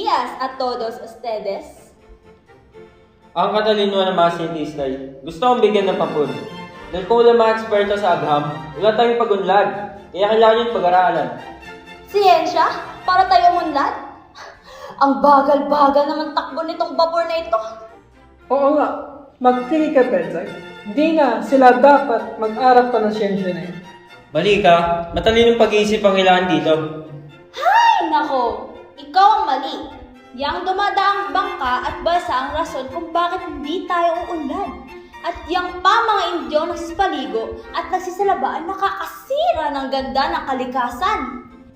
días a todos ustedes. Ang katalino ng mga scientista ay gusto kong bigyan ng papuri. Dahil kung wala mga eksperto sa agham, wala tayong pagunlad. Kaya kailangan yung pag-aralan. Siyensya? Para tayo umunlad? Ang bagal-bagal naman takbo nitong vapor na ito. Oo nga, magtingin ka, Pedzay. Hindi na sila dapat mag-aral pa ng siyensya na yun. Mali ka, matalinong pag-iisip ang kailangan dito. Ay, nako! Ikaw ang mali. Yang dumadaang bangka at bansa ang rason kung bakit hindi tayo uunlad. At yang pa mga Indyo nagsipaligo at nagsisalabaan nakakasira ng ganda ng kalikasan.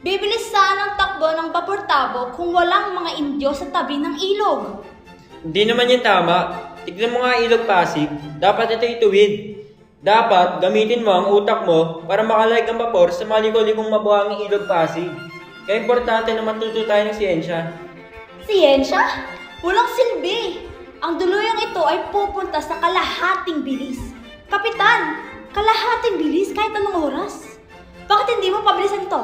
Bibilis sana ang takbo ng vapor tabo kung walang mga Indyo sa tabi ng ilog. Hindi naman yan tama. Tignan mo nga ilog Pasig, dapat ito ituwid. Dapat gamitin mo ang utak mo para makalayag ang vapor sa maliko-likong mabuhanging ilog Pasig. Kaya importante na matuto tayo ng siyensya. Siyensya? Walang silbi. Ang duluyong ito ay pupunta sa kalahating bilis. Kapitan, kalahating bilis kahit anong oras. Bakit hindi mo pabilisan ito?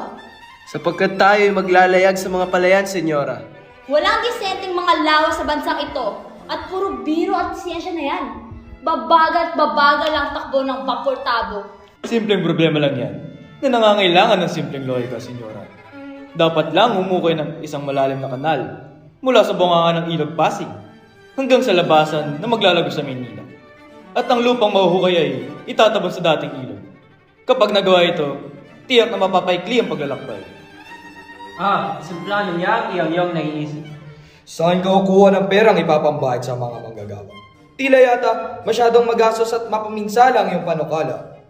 Sapagkat tayo ay maglalayag sa mga palayan, senyora. Walang disenteng mga lawas sa bansang ito at puro biro at siyensya na yan. Babagal at babagal ang takbo ng vapor tabo. Simpleng problema lang yan, na nangangailangan ng simpleng lohika, senyora. Dapat lang humukoy ng isang malalim na kanal mula sa bunganga ng ilog Pasig hanggang sa labasan na maglalago sa Maynila. At ang lupang mahuhukay ay itatabon sa dating ilog. Kapag nagawa ito, tiyak na mapapaikli ang paglalakbay. Isang plano niya, iyang naiisip. Saan ka kukuha ng perang ipapambayad sa mga manggagawa? Tila yata masyadong magastos at mapaminsala ang iyong panukala.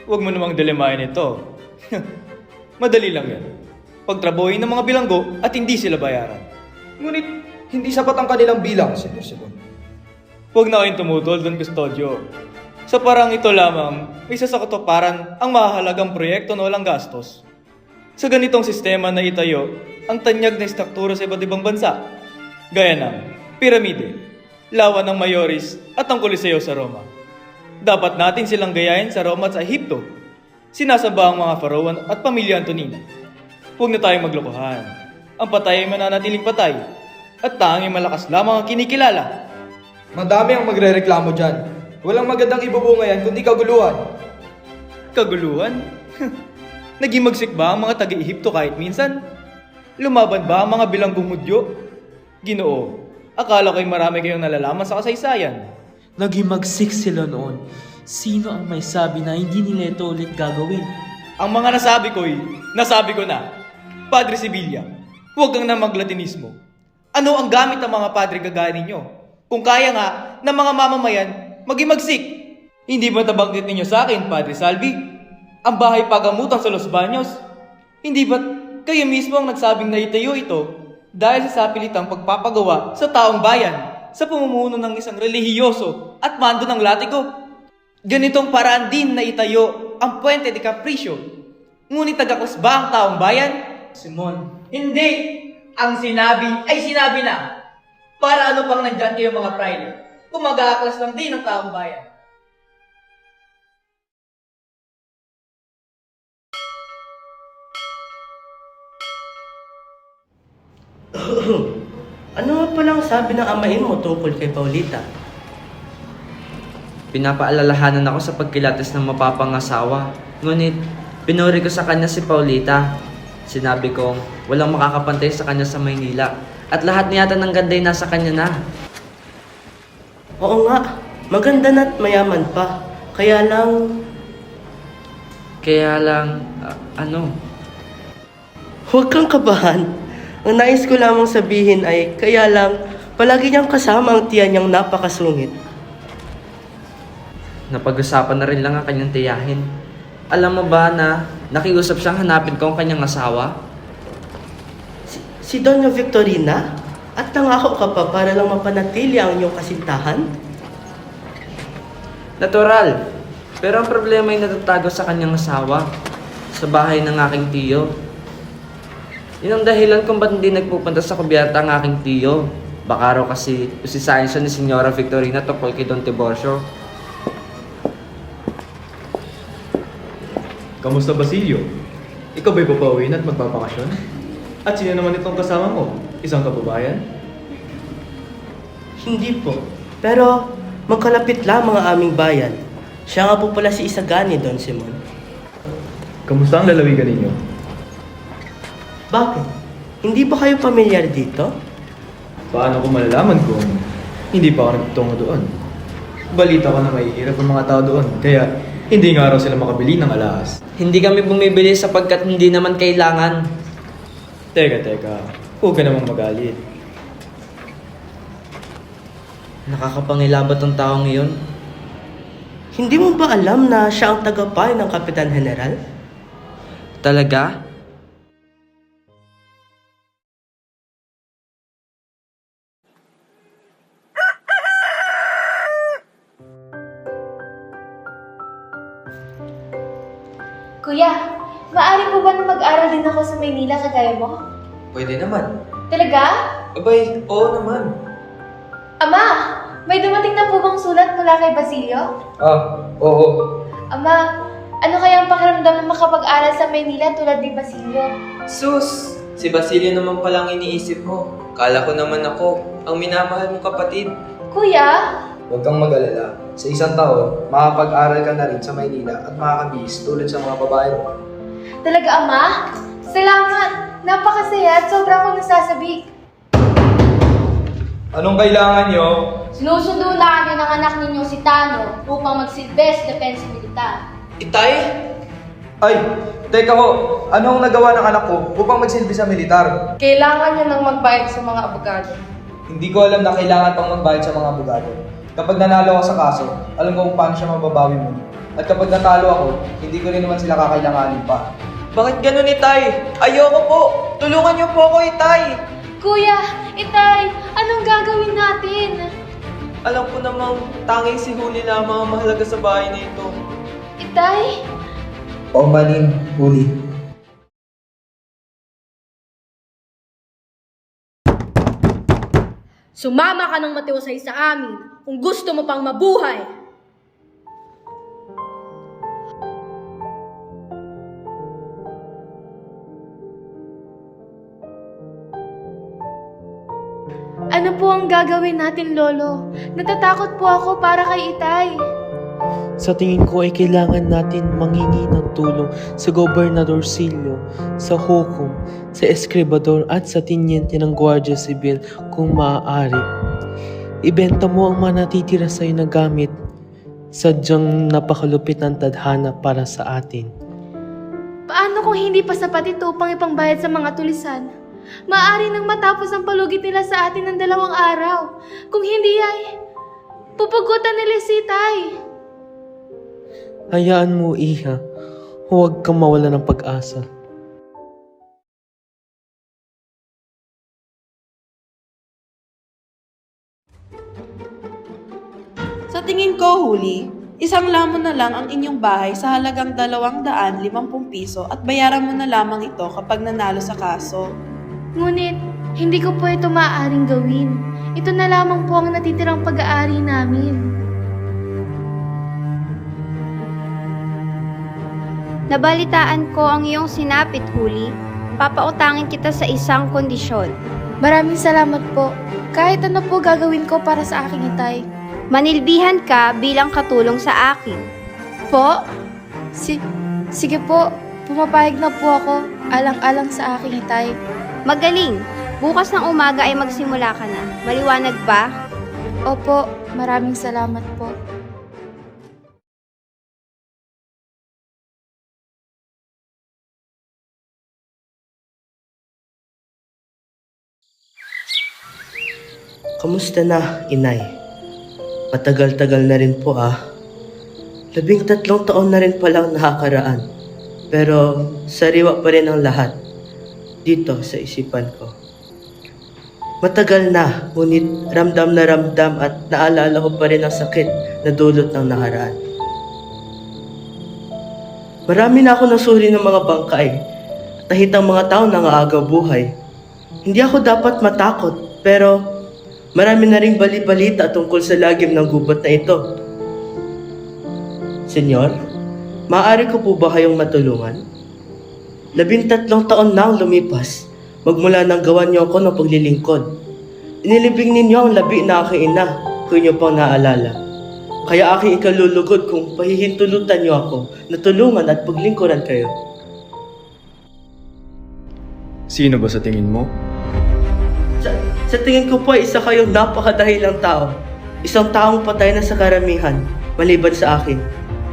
Huwag mo namang dilimayan ito. Madali lang yan. Pagtrabuhin ng mga bilanggo at hindi sila bayaran. Ngunit hindi sapat ang kanilang bilang, Senyor Sibon. Huwag na kayong tumutol doon, Custodio. Sa parang ito lamang, may sasakatuparan ang mahalagang proyekto na walang gastos. Sa ganitong sistema na itayo, ang tanyag na istruktura sa iba't ibang bansa, gaya ng piramide, lawa ng Mayoris at ang Coliseo sa Roma. Dapat natin silang gayahin sa Roma at sa Ehipto. Sinasamba ang mga Pharaoh at pamilya Antonina. Huwag na tayong maglokohan. Ang patay ay mananatiling patay at tanging malakas lamang ang kinikilala. Madami ang magrereklamo dyan. Walang magandang ibubunga yan kundi kaguluhan. Kaguluhan? Naging magsik ba ang mga taga-Ehipto kahit minsan? Lumaban ba ang mga bilanggong Hudyo? Ginoo, akala ko'y marami kayong nalalaman sa kasaysayan. Naging magsik sila noon. Sino ang may sabi na hindi nila ito ulit gagawin? Ang mga nasabi ko na. Padre Sibilia, huwag kang na maglatinismo. Ano ang gamit ng mga padre gagaya ninyo? Kung kaya nga ng mga mamamayan, maging magsik. Hindi ba nabanggit ninyo sa akin, Padre Salvi? Ang bahay pagamutan sa Los Baños? Hindi ba kayo mismo ang nagsabing naitayo ito dahil sa sapilitang pagpapagawa sa taong bayan sa pamumuno ng isang relihiyoso at mando ng latiko? Ganitong paraan din na itayo ang Puente de Capricio. Ngunit tagakos ba ang taong bayan? Simon, Hindi! Ang sinabi ay sinabi na. Para ano pang nandyan kayo mga praile kung mag-aaklas lang din ang taong bayan. Ano nga palang sabi ng amain mo tungkol kay Paulita? Pinapaalalahanan ako sa pagkilatis ng mapapangasawa. Ngunit, pinuri ko sa kanya si Paulita. Sinabi kong walang makakapantay sa kanya sa Maynila. At lahat niyata ng ganday nasa kanya na. Oo nga, maganda na't mayaman pa. Kaya lang... Ano? Huwag kang kabahan. Ang nais ko lamang sabihin ay, kaya lang, palagi niyang kasama ang tiyan niyang napakasungit. Napag-usapan na rin lang ang kanyang tiyahin. Alam mo ba na nakiusap siyang hanapin ko ang kanyang asawa? Si Doña Victorina? At nangako ka pa para lang mapanatili ang iyong kasintahan? Natural. Pero ang problema ay natatago sa kanyang asawa. Sa bahay ng aking tiyo. Yun ang dahilan kung ba't hindi nagpupunta sa kubyerta ang aking tiyo. Baka raw kasi usisahin siya ni Senyora Victorina tungkol kay Don Tiborcio. Kamusta, Basilio? Ikaw ba'y papauwiin at magbabakasyon? At sino naman itong kasama mo? Isang kababayan? Hindi po. Pero magkalapit lamang ang aming bayan. Siya nga po pala si Isagani, Don Simon. Kamusta ang lalawigan ninyo? Bakit? Hindi ba kayo pamilyar dito? Paano ko malalaman kung hindi pa ako nagtungo doon? Balita ko na mahihirap ang mga tao doon, kaya hindi nga raw sila makabili ng alahas. Hindi kami bumibili sapagkat hindi naman kailangan. Teka, huwag ka namang magalit. Nakakapangilabat ang taong iyon. Hindi mo ba alam na siya ang tagapayo ng Kapitan General? Talaga? Kuya, maaari po ba na mag-aral din ako sa Maynila kagaya mo? Pwede naman. Talaga? Abay, oo naman. Ama, may dumating na po bang sulat mula kay Basilio? Oo. Ama, ano kaya ang pakiramdam mo makapag-aral sa Maynila tulad ni Basilio? Sus! Si Basilio naman palang iniisip mo. Kala ko naman ako, ang minamahal mong kapatid. Kuya, Huwag kang mag-alala. Sa isang taon, makapag-aral ka na rin sa Maynila at makakabihis tulad sa mga babae mo. talaga ama? Salamat! Napakasaya at sobra akong nasasabi. Anong kailangan nyo? Sinusundo na kami ng anak ninyo si Tano upang magsilbes depensa militar. Itay? Ay, teka ho. Anong nagawa ng anak ko upang magsilbi sa militar? Kailangan niya nang magbayad sa mga abogado. Hindi ko alam na kailangan pang magbayad sa mga abogado. Kapag nanalo ako sa kaso, alam ko kung paano siya mababawi muli. At kapag natalo ako, hindi ko rin naman sila kakailanganin pa. Bakit ganun, Itay? Ayoko po! Tulungan niyo po ako, Itay! Kuya, Itay, anong gagawin natin? Alam ko namang tanging si Huli lamang ang mahalaga sa bahay na ito. Itay? O manin, huli. Sumama ka ng matiwasay sa amin kung gusto mo pang mabuhay. Ano po ang gagawin natin, Lolo? Natatakot po ako para kay Itay. Sa tingin ko ay kailangan natin manghingi ng tulong sa Gobernador Silio, sa Hukom, sa Eskribador at sa Tiniente ng Guardia Civil kung maaari. Ibenta mo ang mga natitira sa'yo na gamit. Sadyang napakalupit ng tadhana para sa atin. Paano kung hindi pa sapat ito upang ipangbayad sa mga tulisan? Maaari nang matapos ang palugit nila sa atin ng 2 araw. Kung hindi ay, pupugutan nila si Itay. Hayaan mo, Iha. Huwag kang mawala ng pag-asa. Sa tingin ko, Huli, isang lamon na lang ang inyong bahay sa halagang 250 piso at bayaran mo na lamang ito kapag nanalo sa kaso. Ngunit, hindi ko po ito maaaring gawin. Ito na lamang po ang natitirang pag-aari namin. Nabalitaan ko ang iyong sinapit, Huli. Papautangin kita sa isang kondisyon. Maraming salamat po. Kahit ano po gagawin ko para sa aking Itay. Manilbihan ka bilang katulong sa akin. Po? Sige po. Pumapayag na po ako. Alang-alang sa aking Itay. Magaling! Bukas ng umaga ay magsimula ka na. Maliwanag ba? Opo. Maraming salamat po. Kamusta na, inay? Matagal-tagal na rin po 13 taon na rin palang nakakaraan. Pero sariwa pa rin ang lahat dito sa isipan ko. Matagal na, ngunit ramdam na ramdam at naalala ko pa rin ang sakit na dulot ng nakaraan. Marami na ako nasuri ng mga bangkay at nakitang mga tao na ngaagaw buhay. Hindi ako dapat matakot, pero marami na ring bali-balita tungkol sa lagim ng gubat na ito. Senyor, maaari ko po ba kayong matulungan? 13 taon na ang lumipas, Magmula nang gawan niyo ako ng paglilingkod. Inilibing ninyo ang labi na aking ina, kung inyo pang naalala. Kaya aking ikalulugod kung pahihintulutan niyo ako na tulungan at paglingkuran kayo. Sino ba sa tingin mo? Sa tingin ko po ay isa kayong napakadahilang tao. Isang taong patay na sa karamihan, maliban sa akin.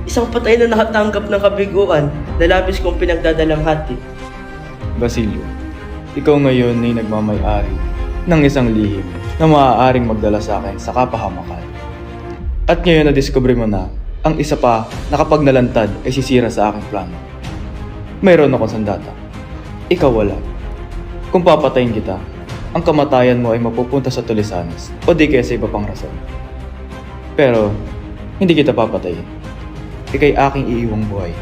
Isang patay na nakatanggap ng kabiguan na labis kong pinagdadalamhati. Basilio, ikaw ngayon ay nagmamay-ari ng isang lihim na maaaring magdala sa akin sa kapahamakan. At ngayon na-discover mo na ang isa pa na kapag nalantad ay sisira sa aking plano. Mayroon akong sandata. Ikaw wala. Kung papatayin kita, ang kamatayan mo ay mapupunta sa Tulisanes o di kaya sa iba pang rason. Pero, hindi kita papatayin. Ika'y aking iiwang buhay.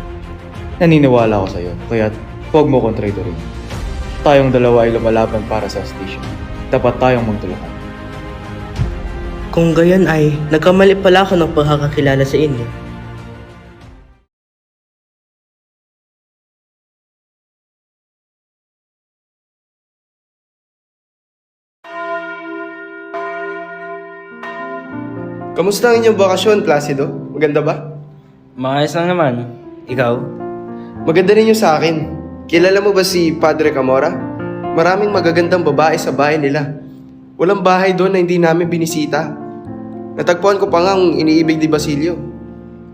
Naniniwala ako sa'yo, kaya't huwag mo kong traitorin. Tayong dalawa ay lumalaban para sa station. Dapat tayong magtulungan. Kung gayon ay, nagkamali pala ako ng pagkakakilala sa inyo. Kamusta ang inyong bakasyon, Placido? Maganda ba? Maayos lang naman. Ikaw? Maganda rin yung sa akin. Kilala mo ba si Padre Camora? Maraming magagandang babae sa bahay nila. Walang bahay doon na hindi namin binisita. Natagpuan ko pa nga ang iniibig ni Basilio.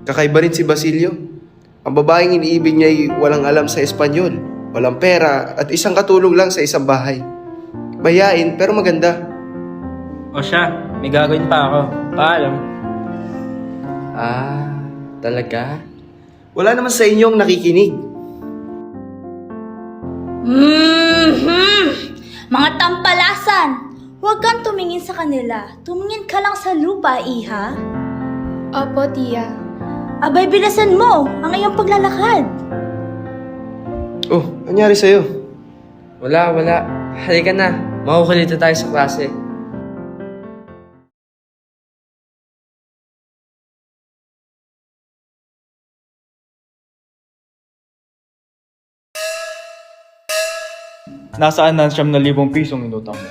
Kakaiba rin si Basilio. Ang babaeng iniibig niya ay walang alam sa Espanyol, walang pera, at isang katulong lang sa isang bahay. Mayain pero maganda. O siya, may gagawin pa ako. Paalam. Ah, talaga? Wala naman sa inyong nakikinig. Mga tampalasan! Huwag kang tumingin sa kanila. Tumingin ka lang sa lupa, iha. Opo, tiya. Abay, bilasan mo ang iyong paglalakad. Oh, anyari sa'yo? Wala. Halika na. Makukulito tayo sa klase. Nasaan na 9,000 pisong inutang mo?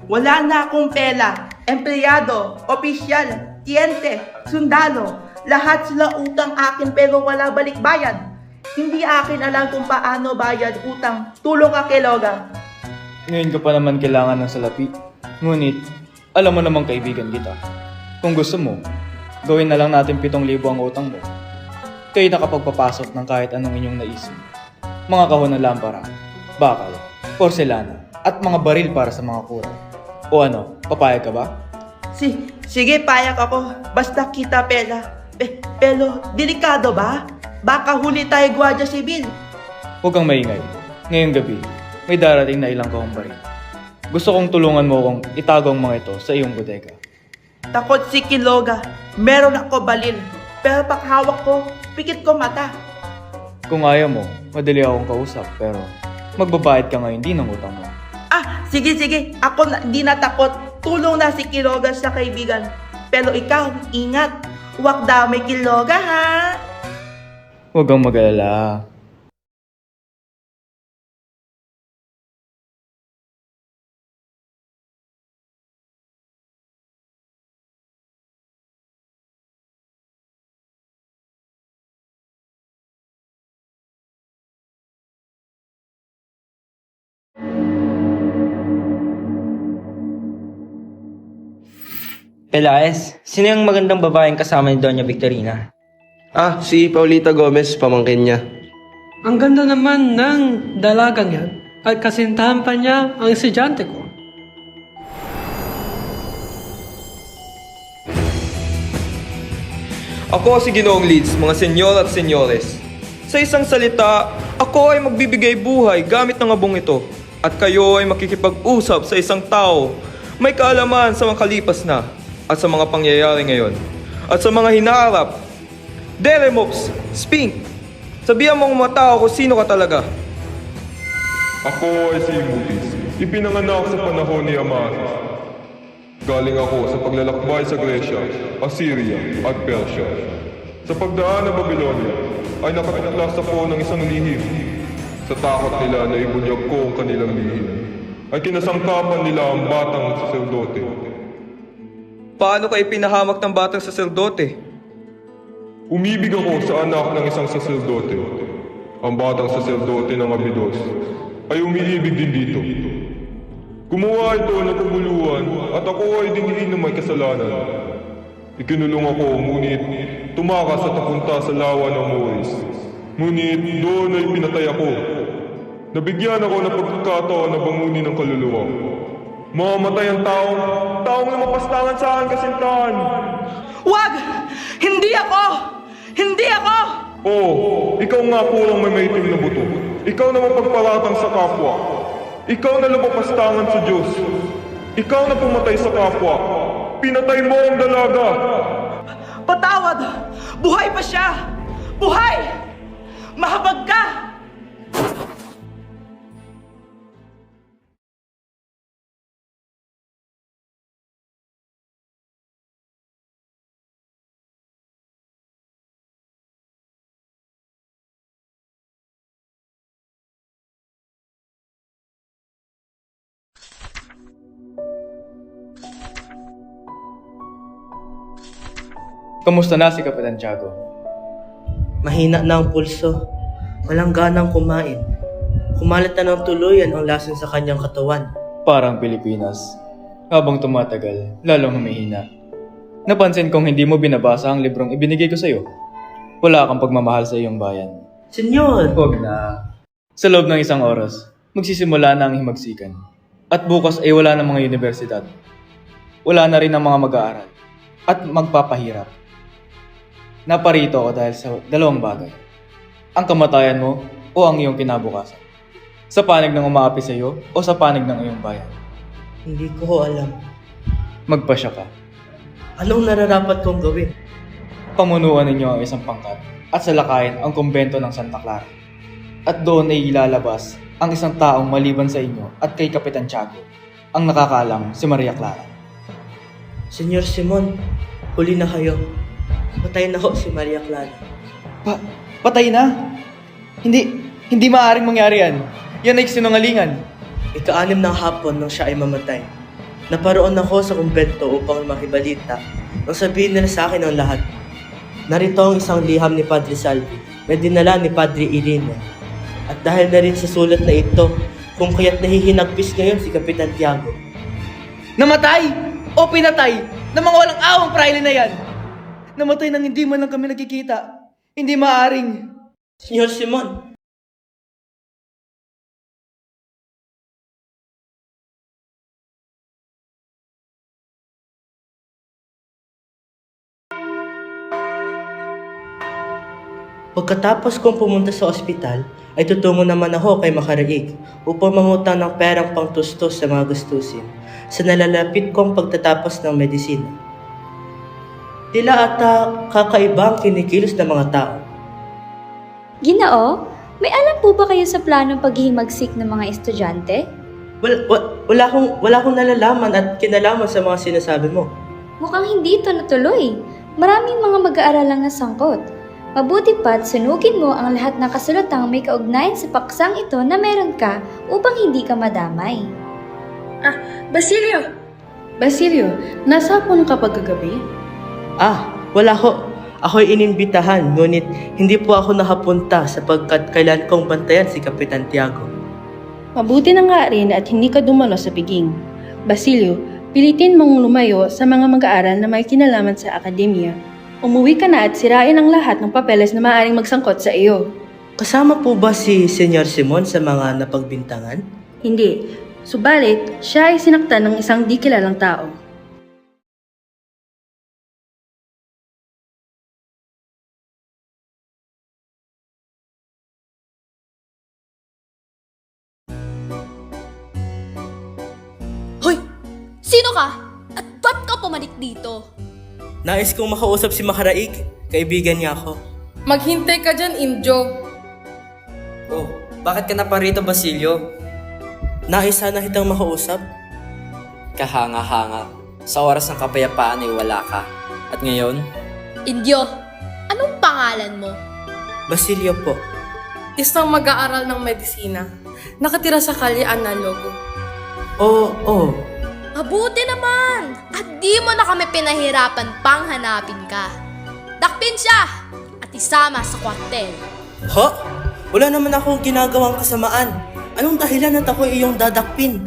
Wala na akong pela, empleyado, opisyal, tiyente, sundalo. Lahat sila utang akin pero wala balik bayad. Hindi akin alam kung paano bayad utang. Tulong ka kay Loga. Ngayon ka pa naman kailangan ng salapi. Ngunit, alam mo namang kaibigan kita. Kung gusto mo, gawin na lang natin 7,000 ang utang mo. Kayo nakapagpapasok ng kahit anong inyong naisip. Mga kahon ng lampara, bakal, porselana, at mga baril para sa mga kura. O ano, papayag ka ba? Sige, payag ako. Basta kita pela. Pero, delikado ba? Baka huli tayo Guardia Civil. Huwag kang maingay. Ngayong gabi, may darating na ilang kahong baril. Gusto kong tulungan mo kong itago ang mga ito sa iyong bodega. Takot si Kiloga. Meron ako balil. Pero paghawak ko, pikit ko mata. Kung ayaw mo, madali akong kausap, pero magbabayad ka ngayon din ng utang mo. Sige. Ako di natakot. Tulong na si Kiloga sa kaibigan. Pero ikaw, ingat. Huwag damay Kiloga, ha? Huwag kang mag-alala. Pelaez, sino yung magandang babaeng kasama ni Doña Victorina? Si Paulita Gomez, pamangkin niya. Ang ganda naman ng dalagang yan. At kasintahan pa niya ang estudyante ko. Ako si Ginoong Leeds, mga senyor at senyores. Sa isang salita, ako ay magbibigay buhay gamit ng abong ito. At kayo ay makikipag-usap sa isang tao may kaalaman sa mga kalipas na at sa mga pangyayari ngayon. At sa mga hinaharap. Deremops, Spink, sabihan mo ang mga tao kung sino ka talaga. Ako ay si Imutis. Ipinanganak sa panahon ni Amasis. Galing ako sa paglalakbay sa Gresya, Assyria at Persia. Sa pagdaan ng Babylonia ay nakatuklas ako ng isang lihim. Sa takot nila na ibunyag ko ang kanilang lihim, ay kinasangkapan nila ang batang saserdote. Paano kayo pinahamak ng batang saserdote? Umibig ako sa anak ng isang saserdote. Ang batang saserdote ng Abydos ay umiibig din dito. Gumawa ito ng kaguluhan at ako ay dingiin na may kasalanan. Ikinulong ako, ngunit tumakas at napunta sa lawa ng Moris. Ngunit doon ay pinatay ako. Nabigyan ako ng pagkakataon na bangunin ng kaluluwa. Mamamatay ang taong lumapastangan sa aking kasintahan. Wag! Hindi ako! Hindi ako! Oh, ikaw nga pulang may maitim na buto. Ikaw na mapagparatang sa kapwa. Ikaw na lumapastangan sa Diyos. Ikaw na pumatay sa kapwa. Pinatay mo ang dalaga. Patawad! Buhay pa siya! Buhay! Mahabag ka! Kamusta na si Kapitan Tiago? Mahina na ang pulso. Walang ganang kumain. Kumalat na ng tuluyan ang lason sa kanyang katawan. Parang Pilipinas. Habang tumatagal, lalong humihina. Napansin kong hindi mo binabasa ang librong ibinigay ko sa'yo. Wala kang pagmamahal sa iyong bayan. Senyor! Huwag na. Sa loob ng isang oras, magsisimula na ang himagsikan. At bukas ay wala ng mga universidad. Wala na rin ang mga mag-aaral. At magpapahirap. Naparito ako dahil sa dalawang bagay. Ang kamatayan mo o ang iyong kinabukasan. Sa panig ng umaapi sa iyo o sa panig ng iyong bayan. Hindi ko alam. Magpasya ka. Anong nararapat kong gawin? Pamunuan ninyo ang isang pangkat at salakayin ang kumbento ng Santa Clara. At doon ay ilalabas ang isang taong maliban sa inyo at kay Kapitan Tiago, ang nakakaalam si Maria Clara. Senyor Simon, huli na kayo. Patay na ho si Maria Clara. Patay na? Hindi maaaring mangyari yan. Yan ay sinungalingan. Ika-6 ng hapon nang siya ay mamatay. Naparoon ako sa kumbento upang makibalita nang sabihin nila sa akin ang lahat. Narito ang isang liham ni Padre Salvi na dinala ni Padre Irene. At dahil na rin sa sulat na ito, kung kaya't nahihinagpis ngayon si Kapitan Tiago. Namatay o pinatay ng mga walang awang praile na yan. Namatay nang hindi man lang kami nagkikita. Hindi maaaring. Senyor Simon. Pagkatapos kong pumunta sa ospital, ay tutungo naman ako kay Makaraig upang mangutang ng perang pangtustos sa mga gastusin sa nalalapit kong pagtatapos ng medisina. Tila ata kakaibang kinikilos ng mga tao. Ginoo, may alam po ba kayo sa planong paghihimagsik ng mga estudyante? Wala akong nalalaman at kinalaman sa mga sinasabi mo. Mukhang hindi ito natuloy. Maraming mga mag-aaral lang na sangkot. Mabuti pa't sunugin mo ang lahat ng kasulatang may kaugnayan sa paksang ito na meron ka upang hindi ka madamay. Basilio, nasa hapon ka pagkagabi? Wala ho. Ako'y inimbitahan, ngunit hindi po ako nakapunta sapagkat kailan kong bantayan si Kapitan Tiago. Mabuti na nga rin at hindi ka dumalo sa piging. Basilio, pilitin mong lumayo sa mga mag-aaral na may kinalaman sa akademya. Umuwi ka na at sirain ang lahat ng papeles na maaaring magsangkot sa iyo. Kasama po ba si Senyor Simon sa mga napagbintangan? Hindi. Subalit, siya ay sinaktan ng isang di kilalang tao. Hoy! Sino ka? At ba't ka pumanik dito? Nais kong makausap si Makaraig. Kaibigan niya ako. Maghintay ka dyan, Imjo. Oh, bakit ka na parito, Basilio? Nais sana kitang makausap. Kahanga-hanga. Sa oras ng kapayapaan ay wala ka. At ngayon? Indyo, anong pangalan mo? Basilio po. isang mag-aaral ng medisina. Nakatira sa Kalye Analogo. Oo. Mabuti naman! At di mo na kami pinahirapan pang hanapin ka. Dakpin siya! At isama sa kwartel. Ha? Wala naman akong ginagawang kasamaan. Anong dahilan at ako iyong dadakpin?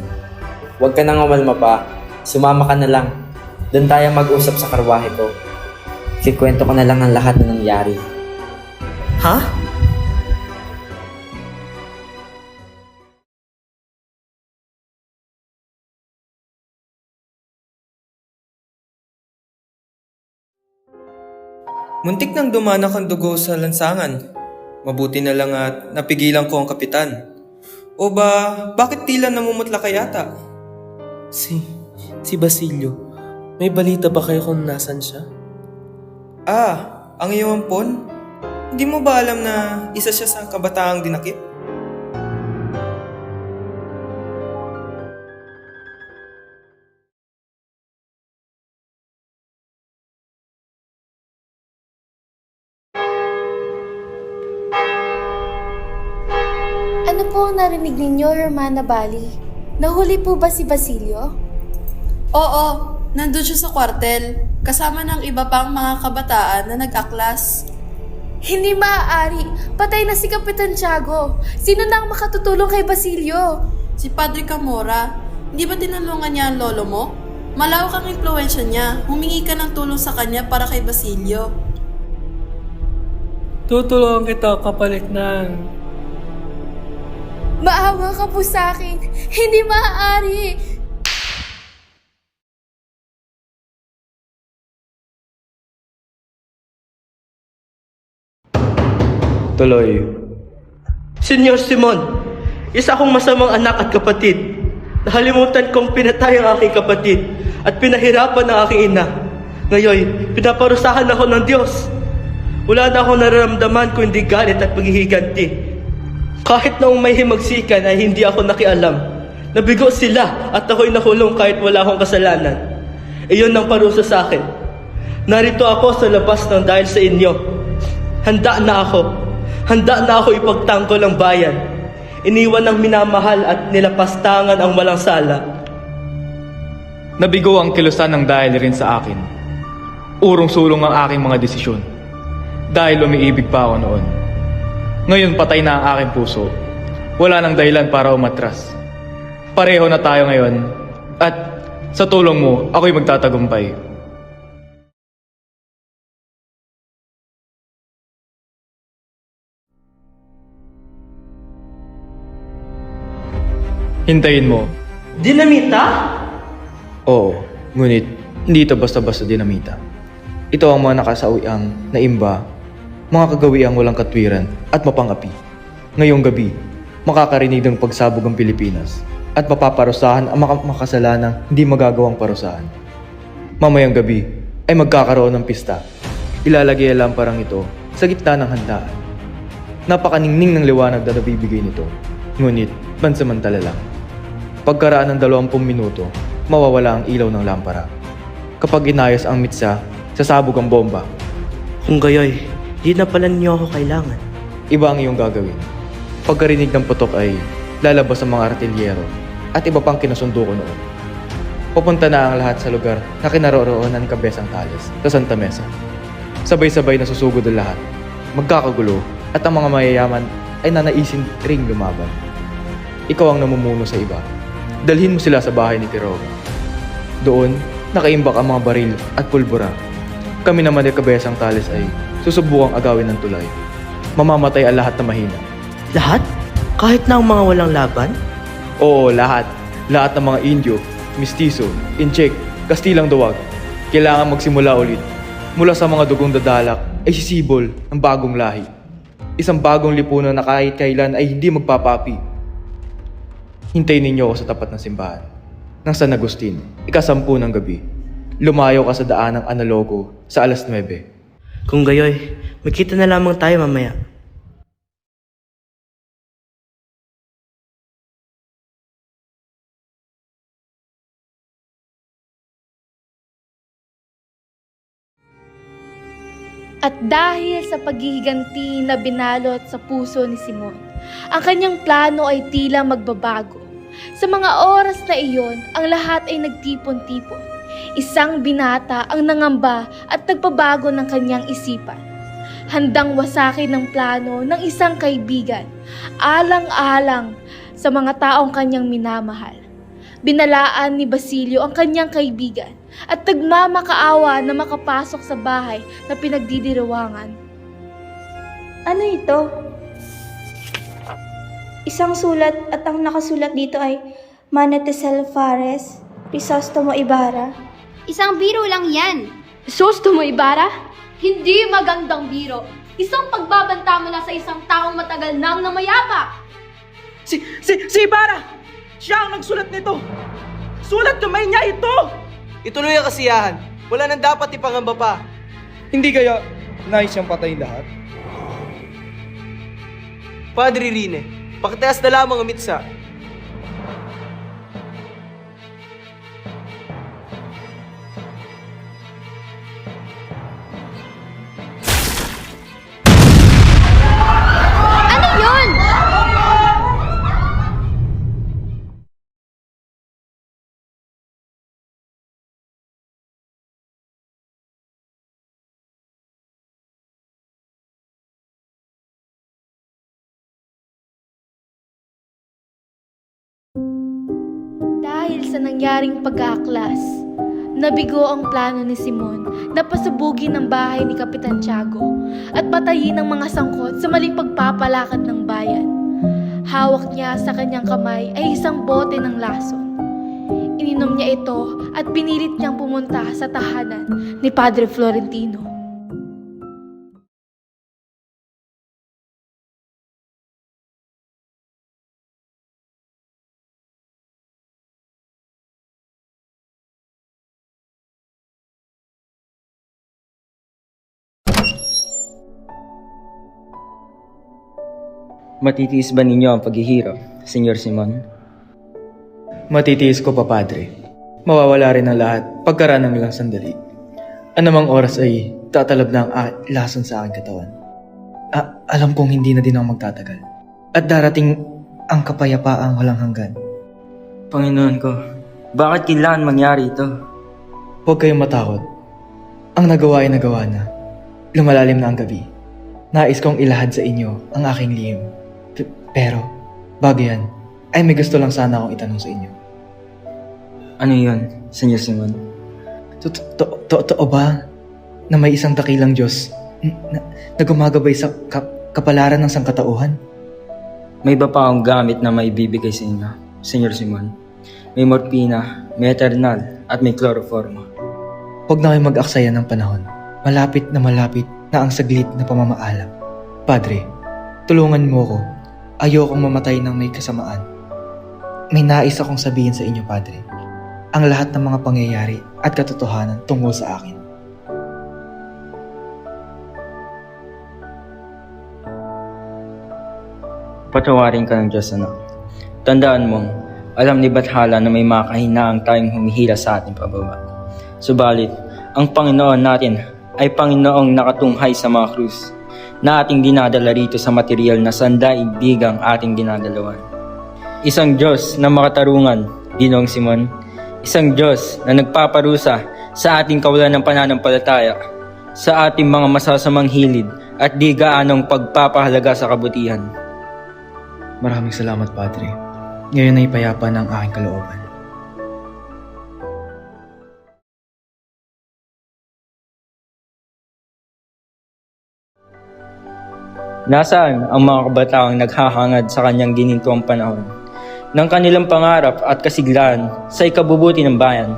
Huwag ka nang umalma pa. Sumama ka na lang. Doon tayo mag-usap sa karwahe ko. Kikwento ko na lang ang lahat na nangyari. Ha? Muntik nang dumanak ang dugo sa lansangan. Mabuti na lang at napigilan ko ang kapitan. O ba, bakit tila namumutla ka yata? Si Basilio, may balita ba kayo kung nasan siya? Ang iyong ampon? Hindi mo ba alam na isa siya sa kabataang dinakip? Ano po ang narinig ninyo, Hermana Bali? Nahuli po ba si Basilio? Oo, nandun siya sa kwartel. Kasama ng iba pang mga kabataan na nag-aklas. Hindi maaari. Patay na si Kapitan Tiago. Sino na ang makatutulong kay Basilio? Si Padre Camora. Hindi ba tinulungan niya ang lolo mo? Malawak ang impluensya niya. Humingi ka ng tulong sa kanya para kay Basilio. Tutulungan kita kapalit ng... Maawa ka po sa akin. Hindi maaari. Tuloy. Senyor Simon, isa akong masamang anak at kapatid. Nahalimutan kong pinatay ang aking kapatid at pinahirapan ang aking ina. Ngayon, pinaparusahan ako ng Diyos. Wala na akong nararamdaman kundi galit at paghihiganti. Kahit noong may himagsikan ay hindi ako nakialam. Nabigo sila at ako'y nakulong kahit wala akong kasalanan. Iyon ang parusa sa akin. Narito ako sa labas ng dahil sa inyo. Handa na ako ipagtanggol ang bayan. Iniwan ng minamahal at nilapastangan ang walang sala. Nabigo ang kilusan ng dahil rin sa akin. Urong-sulong ang aking mga desisyon. Dahil umiibig pa ako noon. Ngayon patay na ang aking puso. Wala nang dahilan para umatras. Pareho na tayo ngayon. At sa tulong mo, ako'y magtatagumpay. Hintayin mo. Dinamita? Oo, ngunit hindi ito basta-basta dinamita. Ito ang mga nakasawiang na imba, mga kagawiang walang katwiran at mapangapi. Ngayong gabi, makakarinig ng pagsabog ang Pilipinas at mapaparusahan ang makasalanang hindi magagawang parusahan. Mamayang gabi ay magkakaroon ng pista. Ilalagay ang lamparang ito sa gitna ng handaan. Napakaningning ng liwanag na nabibigay nito, ngunit pansamantala lang. Pagkaraan ng 20 minuto, mawawala ang ilaw ng lampara. Kapag inayos ang mitsa, sasabog ang bomba. Kung gayoy, di na pala niyo ako kailangan. Iba ang iyong gagawin. Pagkarinig ng putok ay lalabas ang mga artilyero at iba pang kinasundo ko noon. Pupunta na ang lahat sa lugar na kinaroroonan ng Kabesang Tales sa Santa Mesa. Sabay-sabay na susugod ang lahat. Magkakagulo at ang mga mayayaman ay nanaisin ring lumaban. Ikaw ang namumuno sa iba. Dalhin mo sila sa bahay ni Quiroga. Doon, nakaimbak ang mga baril at pulbura. Kami naman ay Kabesang Tales ay susubukang agawin ng tulay. Mamamatay ang lahat na mahina. Lahat? Kahit na ang mga walang laban? Oo, lahat. Lahat ng mga Indio, Mistiso, Inchek, Kastilang Duwag. Kailangan magsimula ulit. Mula sa mga dugong dadalak ay sisibol ng bagong lahi. Isang bagong lipunan na kahit kailan ay hindi magpapapi. Hintayin ninyo ako sa tapat ng simbahan. Nang San Agustin, 10:00 ng gabi. Lumayo ka sa daan ng Analogo sa 9:00. Kung gayoy, magkita na lamang tayo mamaya. At dahil sa paghihiganti na binalot sa puso ni Simon, ang kanyang plano ay tila magbabago. Sa mga oras na iyon, ang lahat ay nagtipon-tipon. Isang binata ang nangamba at nagpabago ng kanyang isipan. Handang wasakin ng plano ng isang kaibigan, alang-alang sa mga taong kanyang minamahal. Binalaan ni Basilio ang kanyang kaibigan at nagmamakaawa na makapasok sa bahay na pinagdidiriwangan. Ano ito? Isang sulat at ang nakasulat dito ay Manetesel Fares, Crisostomo Ibarra. Isang biro lang yan. Crisostomo Ibarra? Hindi magandang biro. Isang pagbabanta mo na sa isang taong matagal nang namayapa. Si Ibarra! Siya ang nagsulat nito! Sulat kamay niya ito! Ituloy ang kasiyahan. Wala nang dapat ipangamba pa. Hindi kaya nais siyang patayin lahat? Padre Rine, pakitaas na lamang ang mitsa. Ano yun? Dahil sa nangyaring pag-aaklas, nabigo ang plano ni Simon na pasubugin ang bahay ni Kapitan Tiago at patayin ang mga sangkot sa maling pagpapalakad ng bayan. Hawak niya sa kanyang kamay ay isang bote ng lason. Ininom niya ito at pinilit niyang pumunta sa tahanan ni Padre Florentino. Matitiis ba ninyo ang paghihirap, Senyor Simon? Matitiis ko pa, Padre. Mawawala rin ang lahat pagkaraan ng ilang sandali. Anumang oras ay tatalab na ang lason sa aking katawan. Alam kong hindi na din ako magtatagal. At darating ang kapayapaang walang hanggan. Panginoon ko, bakit kailangan mangyari ito? Huwag kayong matakot. Ang nagawa ay nagawa na. Lumalalim na ang gabi. Nais kong ilahad sa inyo ang aking lihim. Pero, bago yan, ay may gusto lang sana akong itanong sa inyo. Ano yun, Senyor Simon? Totoo ba na may isang dakilang Diyos na gumagabay sa kapalaran ng sangkatauhan? May iba pa akong gamit na maibibigay sa inyo, Senyor Simon. May morpina, may eternal, at may chloroform. Huwag na kayo mag-aksaya ng panahon. Malapit na ang saglit na pamamaalam. Padre, tulungan mo ko. Ayokong mamatay ng may kasamaan. May nais akong sabihin sa inyo, Padre. Ang lahat ng mga pangyayari at katotohanan tungkol sa akin. Patawarin ka ng Diyos, anak. Tandaan mong, alam ni Bathala na may mga kahinaang tayong humihila sa ating pababa. Subalit, ang Panginoon natin ay Panginoong nakatunghay sa mga krus na ating dinadala rito sa material na sandaigdigang ating dinadalawan. Isang Diyos na makatarungan, Ginoong Simon. Isang Diyos na nagpaparusa sa ating kawalan ng pananampalataya, sa ating mga masasamang hilid at di gaanong pagpapahalaga sa kabutihan. Maraming salamat, Padre. Ngayon ay payapa ng aking kalooban. Nasaan ang mga kabataang naghahangad sa kanyang ginintuang panahon ng kanilang pangarap at kasiglahan sa ikabubuti ng bayan?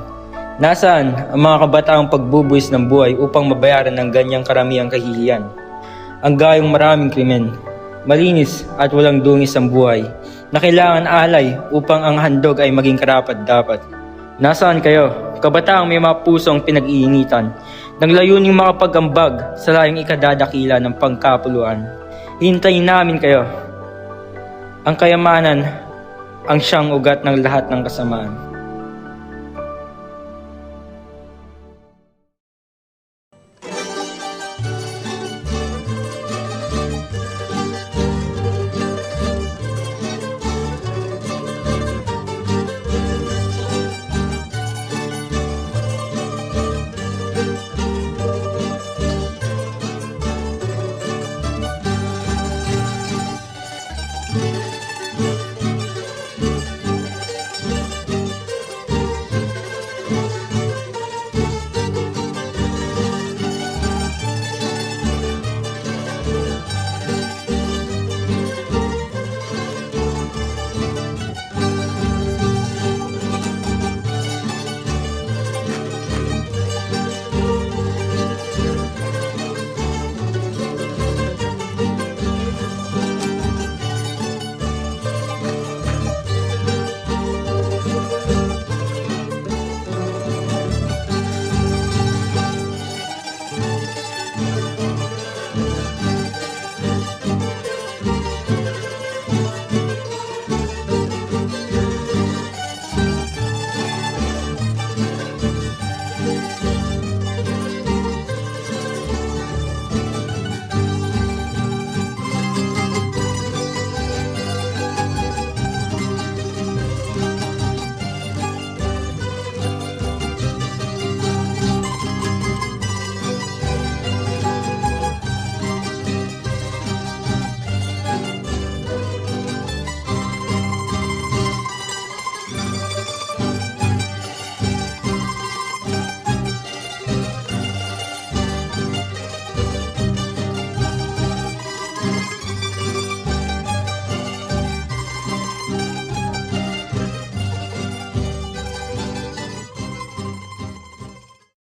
Nasaan ang mga kabataang pagbubuhis ng buhay upang mabayaran ng ganyang karamihang kahihiyan? Ang gayong maraming krimen, malinis at walang dungis ang buhay na kailangan alay upang ang handog ay maging karapat-dapat. Nasaan kayo, kabataang may mga pusong pinag-iinitan, naglayuning makapag-ambag sa layong ikadadakila ng pangkapuluan? Hintayin namin kayo. Ang kayamanan ang siyang ugat ng lahat ng kasamaan.